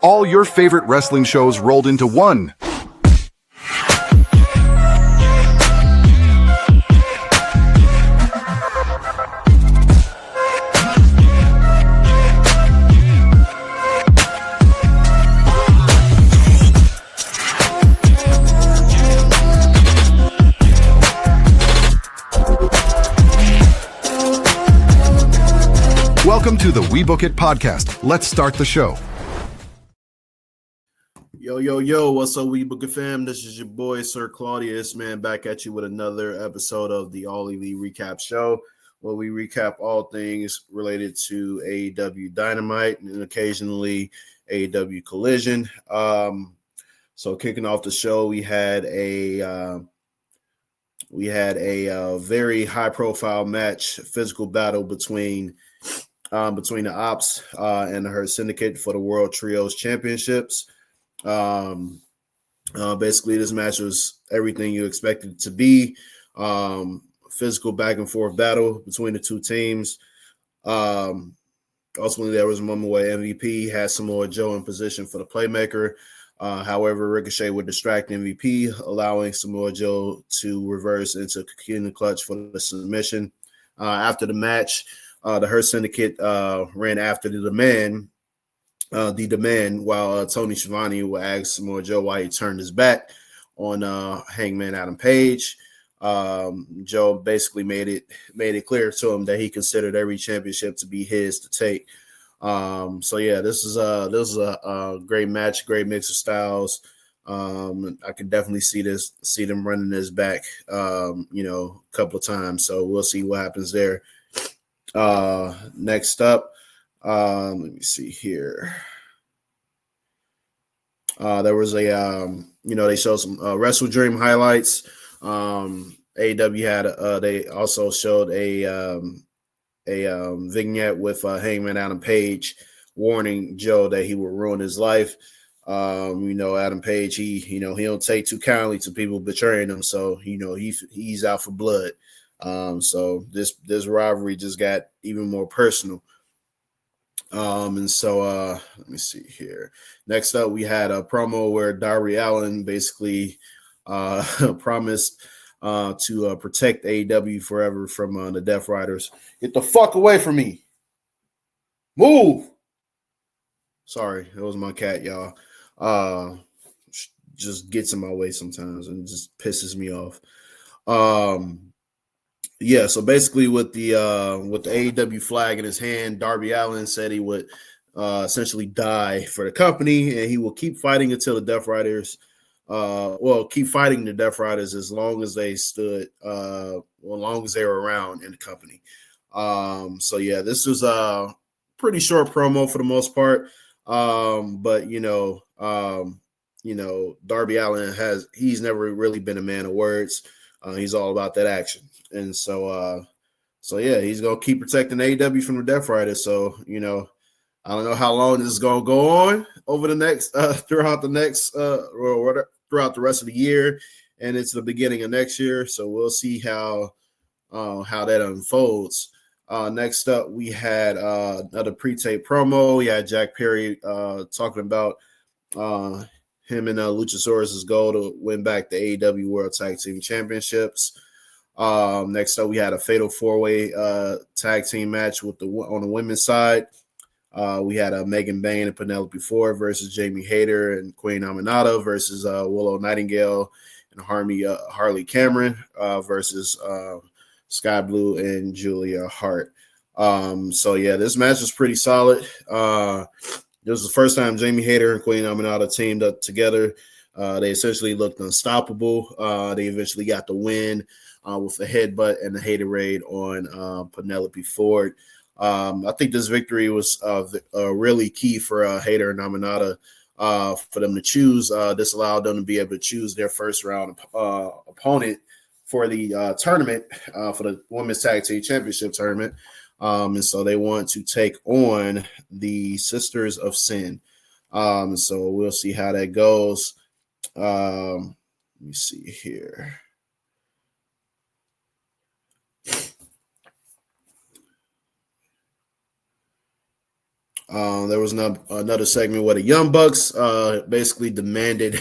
All your favorite wrestling shows rolled into one. Welcome to the WeBook It podcast. Let's start the show. Yo, what's up, WeBook It fam? This is your boy, Sir Claudius, man, back at you with another episode of the All Elite Recap Show, where we recap all things related to AEW Dynamite and occasionally AEW Collision. So kicking off the show, we had a very high-profile match, physical battle between the Opps and her Syndicate for the World Trios Championships. Basically, this match was everything you expected it to be. Physical back and forth battle between the two teams. Ultimately, there was a moment where MVP had Samoa Joe in position for the playmaker. However, Ricochet would distract MVP, allowing Samoa Joe to reverse into a Kikuna clutch for the submission. After the match, the Her Syndicate ran after the demand while Tony Schiavone would ask Samoa Joe why he turned his back on Hangman Adam Page. Joe basically made it clear to him that he considered every championship to be his to take. So yeah, this is a great match, great mix of styles. I could definitely see them running this back, a couple of times. So we'll see what happens there. Next up, let me see here. There was they showed some Wrestle Dream highlights. AEW had they also showed a vignette with Hangman Adam Page warning Joe that he would ruin his life. Adam Page, he don't take too kindly to people betraying him, so he's out for blood. So this rivalry just got even more personal. Let me see here. Next up, we had a promo where Darby Allin basically promised to protect AEW forever from the Death Riders. Get the fuck away from me. Move. Sorry, that was my cat, y'all. Just gets in my way sometimes and just pisses me off. Yeah, so basically with the AEW flag in his hand, Darby Allin said he would essentially die for the company, and he will keep fighting until the Death Riders keep fighting the Death Riders as long as they stood, as long as they were around in the company. So yeah, this was a pretty short promo for the most part. But Darby Allin he's never really been a man of words. He's all about that action. And so yeah, he's going to keep protecting AEW from the Death Riders. So, I don't know how long this is going to go on over the next, throughout the rest of the year and into the beginning of next year. So we'll see how that unfolds. Next up, we had another pre-tape promo. We had Jack Perry talking about him and Luchasaurus' goal to win back the AEW World Tag Team Championships. Next up, we had a fatal four-way tag team match on the women's side. We had Megan Bayne and Penelope Ford versus Jamie Hayter and Queen Aminata versus Willow Nightingale and Harley Cameron versus Skye Blue and Julia Hart. So yeah, this match was pretty solid. This was the first time Jamie Hayter and Queen Aminata teamed up together. They essentially looked unstoppable. They eventually got the win with a headbutt and a Haterade on Penelope Ford. I think this victory was really key for Hayter and Aminata for them to choose. This allowed them to be able to choose their first round opponent for the tournament, for the Women's Tag Team Championship tournament. And so they want to take on the Sisters of Sin. So we'll see how that goes. Let me see here. There was another segment where the Young Bucks basically demanded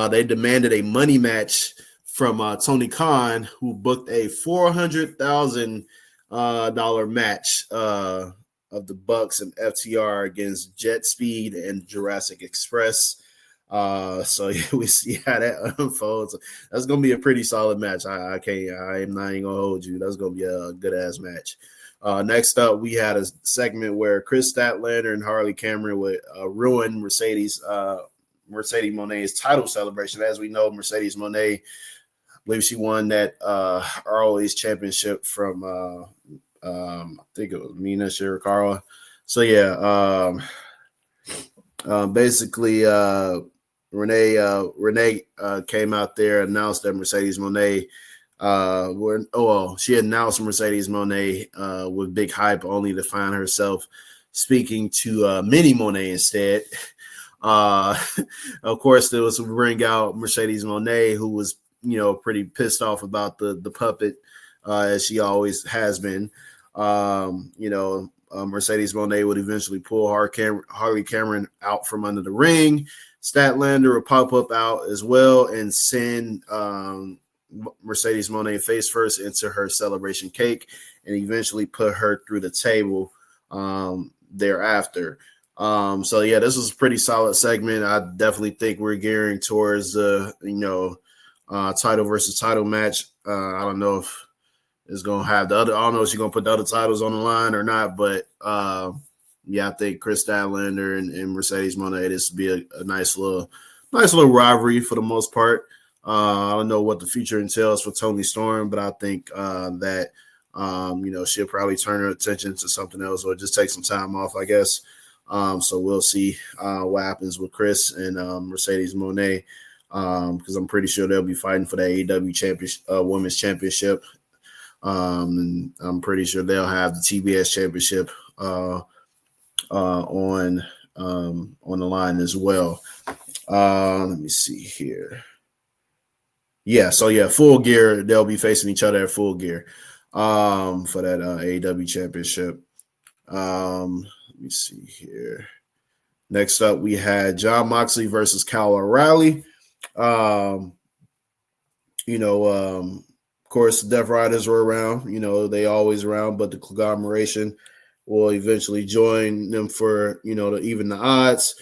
they demanded a money match from Tony Khan, who booked a $400,000 match of the Bucks and FTR against Jet Speed and Jurassic Express. So yeah, we see how that unfolds. That's gonna be a pretty solid match. I'm not even gonna hold you. That's gonna be a good ass match. Next up, we had a segment where Kris Statlander and Harley Cameron would ruin Mercedes Moné's title celebration. As we know, Mercedes Moné, I believe she won that ROH championship from I think it was Mina Shirakawa. So yeah, basically Renee came out there, announced that Mercedes Moné she announced Mercedes Moné with big hype, only to find herself speaking to Mini Moné instead. Of course, there was to bring out Mercedes Moné, who was, pretty pissed off about the puppet, as she always has been. Mercedes Moné would eventually pull Harley Cameron out from under the ring. Statlander would pop up out as well and send Mercedes Moné face first into her celebration cake and eventually put her through the table thereafter. So yeah, this was a pretty solid segment. I definitely think we're gearing towards the title versus title match. I don't know if it's gonna have I don't know if she's gonna put the other titles on the line or not, but yeah, I think Kris Statlander and Mercedes Moné, this would be a nice little rivalry for the most part. I don't know what the future entails for Toni Storm, but I think that she'll probably turn her attention to something else or just take some time off, I guess. So we'll see what happens with Kris and Mercedes Moné, because I'm pretty sure they'll be fighting for the AEW championship, women's championship. And I'm pretty sure they'll have the TBS championship on the line as well. Let me see here. Yeah, so yeah, Full Gear, they'll be facing each other at Full Gear for that AEW championship. Let me see here. Next up, we had Jon Moxley versus Kyle O'Reilly. Of course, the Death Riders were around. They always around, but the conglomeration will eventually join them for, to even the odds.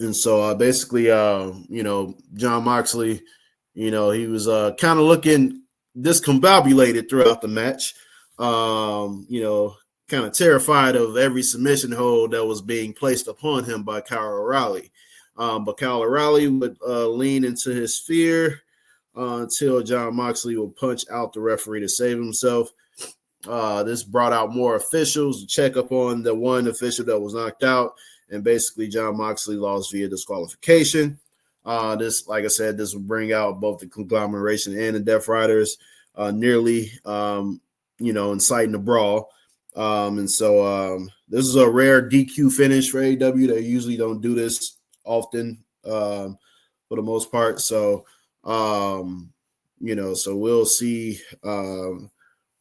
And so basically, Jon Moxley, he was kind of looking discombobulated throughout the match. Kind of terrified of every submission hold that was being placed upon him by Kyle O'Reilly. But Kyle O'Reilly would lean into his fear until Jon Moxley would punch out the referee to save himself. This brought out more officials to check up on the one official that was knocked out, and basically Jon Moxley lost via disqualification. This, like I said, this will bring out both the conglomeration and the Death Riders, nearly, inciting a brawl. And so this is a rare DQ finish for AEW. They usually don't do this often, for the most part. So, so we'll see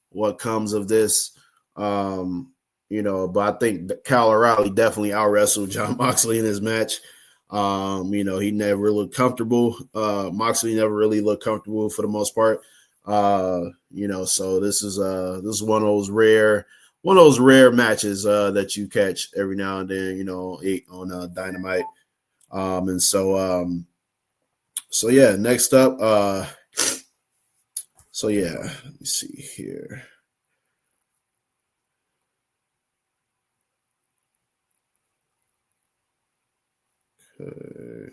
what comes of this. But I think that Kyle O'Reilly definitely out-wrestled Jon Moxley in his match. He never looked comfortable. Moxley never really looked comfortable for the most part. So this is one of those rare matches that you catch every now and then, on Dynamite. So yeah, next up, let me see here. Okay,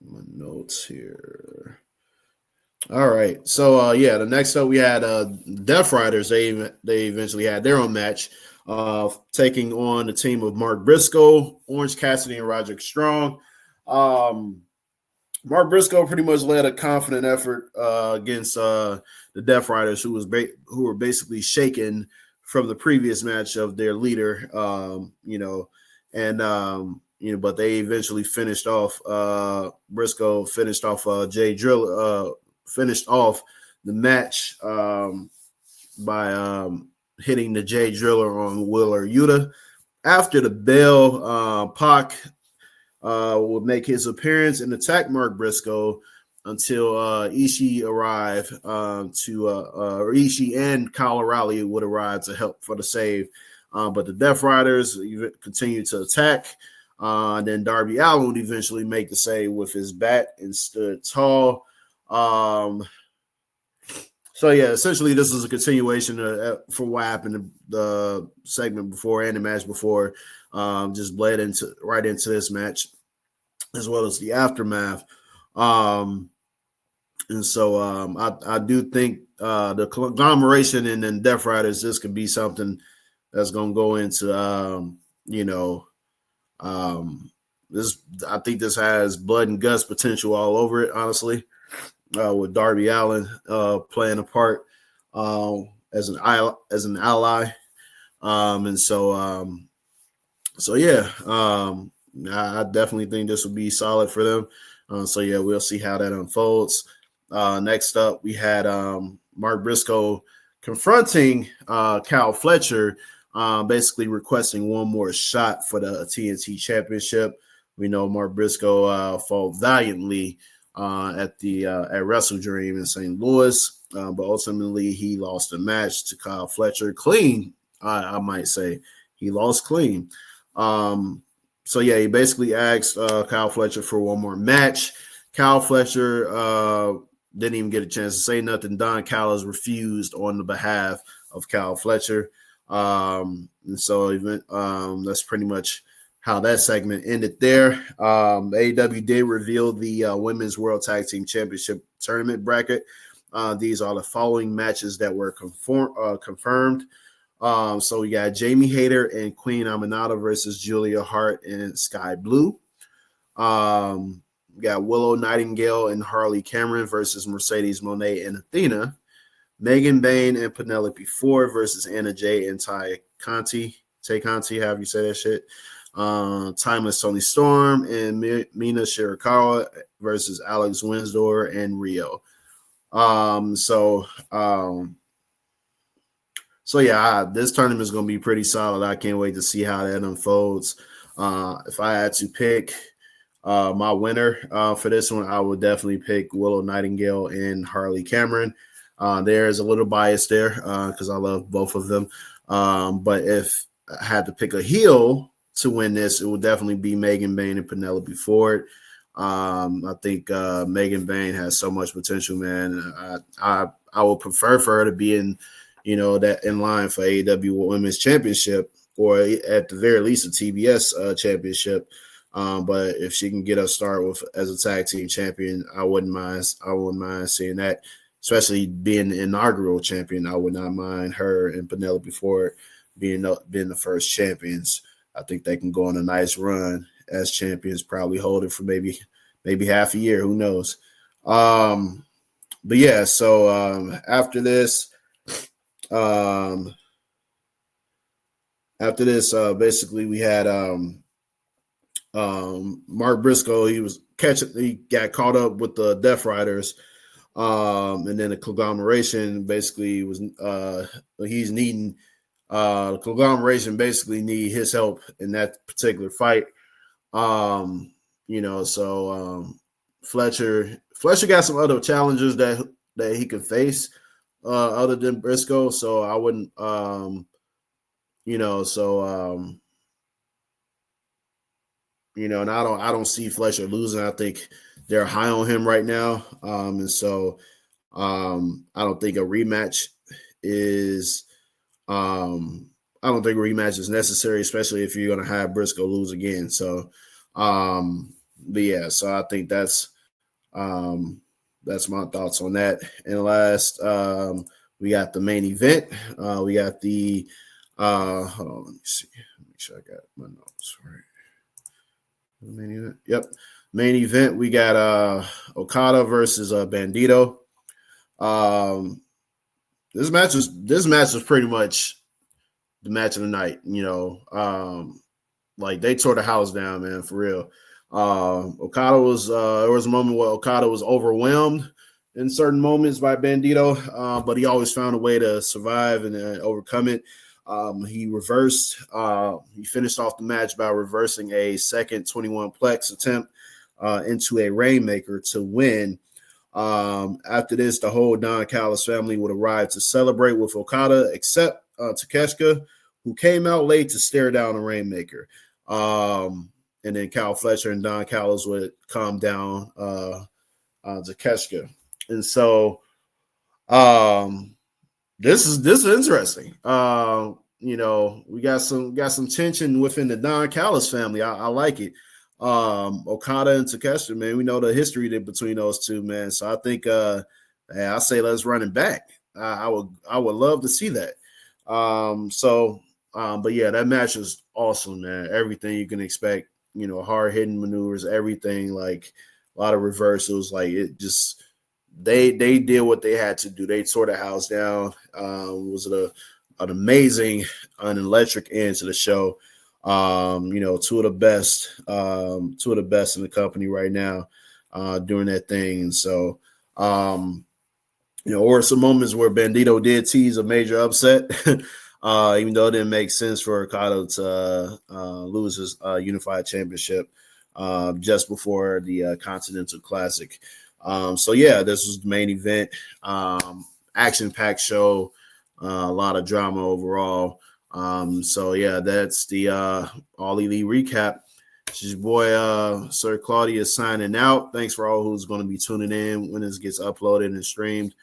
my notes here. All right, so the next up we had Death Riders. They eventually had their own match, taking on the team of Mark Briscoe, Orange Cassidy, and Roderick Strong. Mark Briscoe pretty much led a confident effort against the Death Riders, who were basically shaken from the previous match of their leader, but they eventually finished off. Briscoe finished off Jay Drill. Finished off the match by hitting the J Driller on Willer Yuta. After the bell, Pac would make his appearance and attack Mark Briscoe until Ishii arrived or Ishii and Kyle O'Reilly would arrive to help for the save. But the Death Riders continued to attack. And then Darby Allin would eventually make the save with his bat and stood tall. So, yeah, essentially this is a continuation for what happened in the segment before and the match before. Just bled right into this match, as well as the aftermath. And so I do think the conglomeration and then Death Riders, this could be something that's going to go into, this. I think this has blood and guts potential all over it, honestly, with Darby Allin playing a part as an ally. And so yeah, I definitely think this will be solid for them. So yeah, we'll see how that unfolds. Next up, we had Mark Briscoe confronting Kyle Fletcher, basically requesting one more shot for the TNT Championship. We know Mark Briscoe fought valiantly at Wrestle Dream in St. Louis, but ultimately he lost the match to Kyle Fletcher clean. I might say he lost clean. So yeah, he basically asked Kyle Fletcher for one more match. Kyle Fletcher didn't even get a chance to say nothing. Don Callis refused on the behalf of Kyle Fletcher. And so that's pretty much how that segment ended there. AEW did reveal the Women's World Tag Team Championship tournament bracket. These are the following matches that were confirmed. So we got Jamie Hayter and Queen Aminata versus Julia Hart and Skye Blue. We got Willow, Nightingale, and Harley Cameron versus Mercedes Moné and Athena. Megan Bayne and Penelope Ford versus Anna Jay and Tay Conti, however you say that shit. Timeless Tony Storm and Mina Shirakawa versus Alex Winsor and Rio. So yeah, this tournament is going to be pretty solid. I can't wait to see how that unfolds. If I had to pick my winner for this one, I would definitely pick Willow Nightingale and Harley Cameron. There's a little bias there because I love both of them. But if I had to pick a heel to win this, it would definitely be Megan Bayne and Penelope Ford. I think Megan Bayne has so much potential, man. I would prefer for her to be in, that in line for AEW Women's Championship, or at the very least a TBS championship. But if she can get a start as a tag team champion, I wouldn't mind seeing that. Especially being the inaugural champion, I would not mind her and Penelope Ford being the first champions. I think they can go on a nice run as champions, probably hold it for maybe half a year. Who knows? But yeah, so after this, basically we had Mark Briscoe. He got caught up with the Death Riders. And then the conglomeration basically was he's needing the conglomeration basically need his help in that particular fight. So Fletcher got some other challenges that he could face other than Briscoe. So I wouldn't and I don't see Fletcher losing. I think they're high on him right now. And so I don't think a rematch is necessary, especially if you're going to have Briscoe lose again. So, but yeah, so I think that's my thoughts on that. And last, we got the main event. We got the hold on, let me see. Make sure I got my notes right. The main event. Yep. Main event, we got Okada versus Bandido. This match was pretty much the match of the night. Like they tore the house down, man, for real. Okada was there was a moment where Okada was overwhelmed in certain moments by Bandido, but he always found a way to survive and overcome it. He finished off the match by reversing a second 21 plex attempt into a Rainmaker to win. After this, the whole Don Callis family would arrive to celebrate with Okada, except Takeshita, who came out late to stare down a Rainmaker. And then Kyle Fletcher and Don Callis would calm down Takeshita. And so this is interesting. We got some tension within the Don Callis family. I like it. Okada and Takeshita, man, we know the history between those two, man. So I think I say let's run it back. I would love to see that. But yeah, that match is awesome, man. Everything you can expect, hard hitting maneuvers, everything, like a lot of reversals, like it just they did what they had to do. They tore the house down. Was an amazing, an electric end to the show. Two of the best in the company right now, doing that thing. And so, or some moments where Bandido did tease a major upset, even though it didn't make sense for Okada to lose his unified championship just before the Continental Classic. So yeah, this was the main event, action-packed show, a lot of drama overall. So yeah, that's the All Elite recap. It's your boy Sir Claudius signing out. Thanks for all who's going to be tuning in when this gets uploaded and streamed.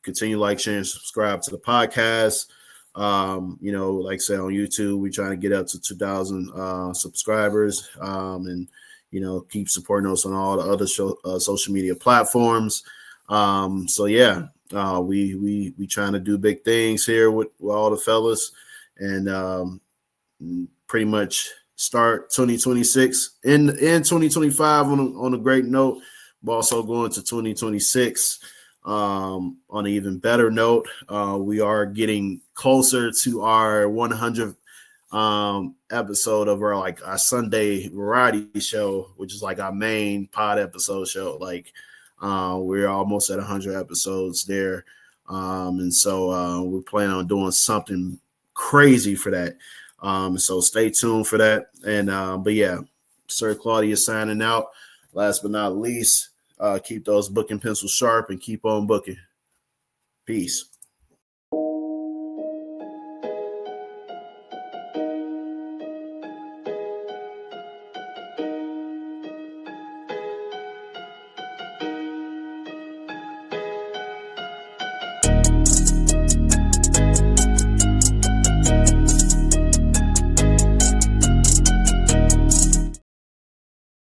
Continue like, share, and subscribe to the podcast. Like I said, on YouTube, we're trying to get up to 2,000 subscribers. And keep supporting us on all the other social media platforms. So yeah. We trying to do big things here with all the fellas, and pretty much start 2026 in 2025 on a great note, but also going to 2026 on an even better note. We are getting closer to our 100th episode of our Sunday variety show, which is like our main pod episode show. We're almost at 100 episodes there. And so we're planning on doing something crazy for that. So stay tuned for that. And but yeah, Sir Claudius signing out. Last but not least, keep those booking pencils sharp and keep on booking. Peace.